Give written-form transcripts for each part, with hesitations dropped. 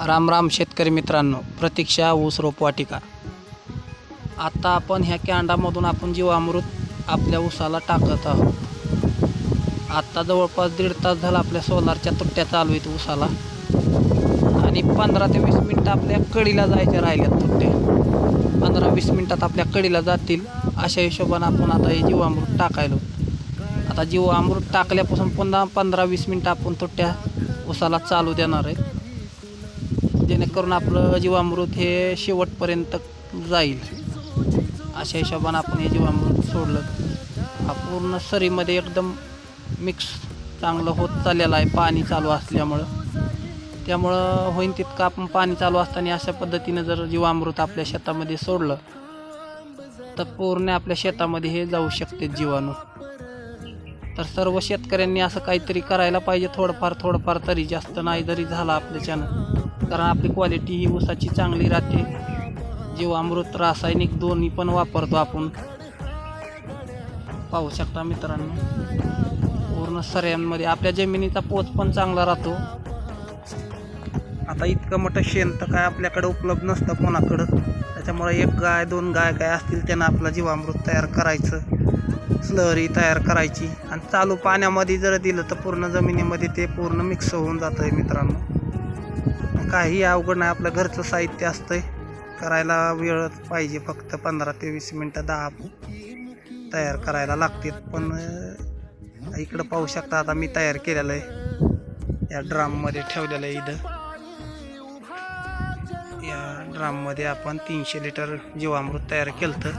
राम राम शेतकरी मित्रांनो, प्रतीक्षा ऊस रोपवाटिका. आता आपण ह्या कॅन्डामधून आपण जीवामृत आपल्या ऊसाला टाकत आहोत. आता जवळपास 1.5 तास झाला आपल्या सोलारच्या तुट्ट्या चालू आहेत ऊसाला, आणि 15 ते 20 मिनटं आपल्या कडीला जायच्या राहिल्यात तुट्ट्या. 15-20 मिनटात आपल्या कडीला जातील अशा हिशोबाने आपण आता हे जीवामृत टाकायलो. आता जीवामृत टाकल्यापासून पुन्हा 15-20 मिनटं आपण तुट्ट्या ऊसाला चालू देणार आहे, जेणेकरून आपलं जीवामृत हे शेवटपर्यंत जाईल. अशा हिशोबाने आपण हे जीवामृत सोडलं. हा पूर्ण सरीमध्ये एकदम मिक्स चांगलं होत चाललेलं आहे पाणी चालू असल्यामुळं. त्यामुळं होईन तितकं आपण पाणी चालू असताना अशा पद्धतीनं जर जीवामृत आपल्या शेतामध्ये सोडलं तर पूर्ण आपल्या शेतामध्ये हे जाऊ शकते जीवाणू. तर सर्व शेतकऱ्यांनी असं काहीतरी करायला पाहिजे, थोडंफार तरी, जास्त नाही जरी झाला आपल्याच्यानं, कारण आपली क्वालिटी ही ऊसाची चांगली राहते. जीवामृत रासायनिक दोन्ही पण वापरतो आपण. पाहू शकता मित्रांनो, पूर्ण सऱ्यांमध्ये आपल्या जमिनीचा पोत पण चांगला राहतो. आता इतकं मोठं शेण तर काय आपल्याकडे उपलब्ध नसतं कोणाकडं, त्याच्यामुळे 1 गाय 2 गाय काय असतील त्यांना आपलं जीवामृत तयार करायचं, स्लरी तयार करायची, आणि चालू पाण्यामध्ये जर दिलं तर पूर्ण जमिनीमध्ये ते पूर्ण मिक्स होऊन जातं आहे मित्रांनो. काही अवघड नाही, आपलं घरचं साहित्य असतंय, करायला वेळच पाहिजे, फक्त 15 ते 20 मिनटं 10 तयार करायला लागते. पण इकडं पाहू शकता, आता मी तयार केलेलं आहे, या ड्राममध्ये ठेवलेलं आहे. इथं या ड्राममध्ये आपण 300 लिटर जीवामृत तयार केलं होतं.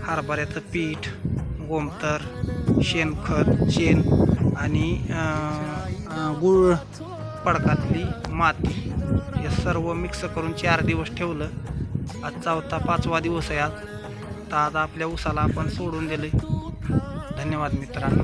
हरभऱ्याचं पीठ, गोमतर, शेणखत, शेण आणि गुळ, पडकातली माती हे सर्व मिक्स करून 4 दिवस ठेवलं. आज 4था-5वा दिवस आहे आज. तर आज आपल्या ऊसाला आपण सोडून दिले. धन्यवाद मित्रांनो.